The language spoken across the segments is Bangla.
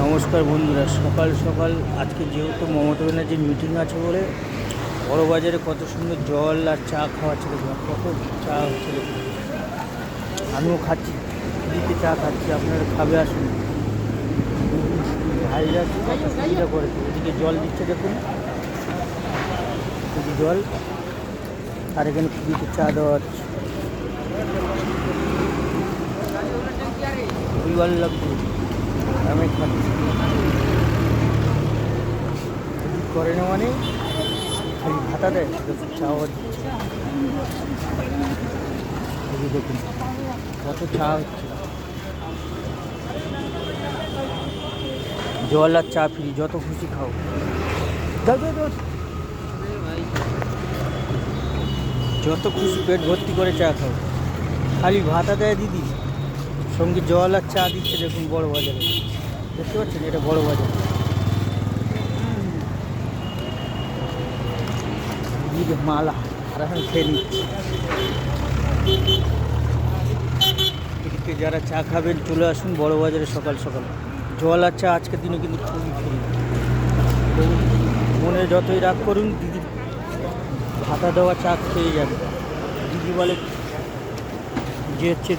নমস্কার বন্ধুরা, সকাল সকাল আজকে যেহেতু মমতা ব্যানার্জির মিটিং আছে বলে বড়বাজারে কত সুন্দর জল আর চা খাওয়াচ্ছে। দেখুন কত চা হচ্ছে, দেখুন আমিও খাচ্ছি, দিতে চা খাচ্ছি, আপনারা খাবে আসুন। ভাইরা কত সুবিধা করেছে, এদিকে জল দিচ্ছে দেখুন, এদিকে জল আর এখানে দিতে চা দেওয়া হচ্ছে। খুবই ভালো লাগছে, আমি খাচ্ছি। করে না মানে খালি ভাতা দেয়, চাও দিচ্ছে। দেখুন কত চা হচ্ছে, জল আর চা ফ্রি, যত খুশি খাও। যত খুশি পেট ভর্তি করে চা খাও, খালি ভাতা দেয় দিদি, সঙ্গে জল আর চা দিচ্ছে। দেখুন বড় বাজারে, দেখতে পাচ্ছেন এটা বড় বাজার। মালা আর এখন খেয়ে নিচ্ছে। এদিকে যারা চা খাবেন চলে আসুন বড় বাজারে সকাল সকাল। জল আর চা আজকের দিনে কিন্তু খুবই ফ্রি। মনে যতই রাগ করুন, দিদি ভাতা দেওয়া চা খেয়ে যাবে। দিদি বলে যে হচ্ছে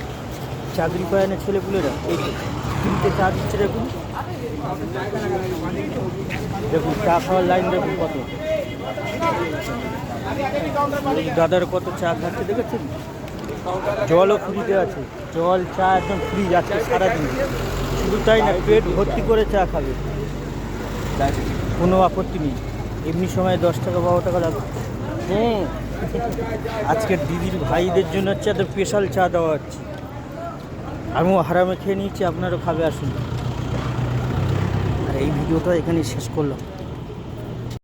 চাকরি পায় না ছেলেপুলেরা, এই তিনটে চা দিচ্ছে। দেখুন দেখুন চা খাওয়ার লাইন দেখুন কত, দাদার কত চা খাচ্ছে দেখেছেন। জলও ফ্রিতে আছে, জল চা একদম ফ্রি যাচ্ছে সারাদিন। শুধু তাই না, পেট ভর্তি করে চা খাবে, কোনো আপত্তি নেই। এমনি সময় 10 টাকা 12 টাকা লাগবে। আজকের দিদির ভাইদের জন্য হচ্ছে এত স্পেশাল চা দেওয়া হচ্ছে। আমিও হারামে খেয়ে নিয়েছি, আপনারও খাবে আসুন। আর এই ভিডিওটা এখানেই শেষ করলাম।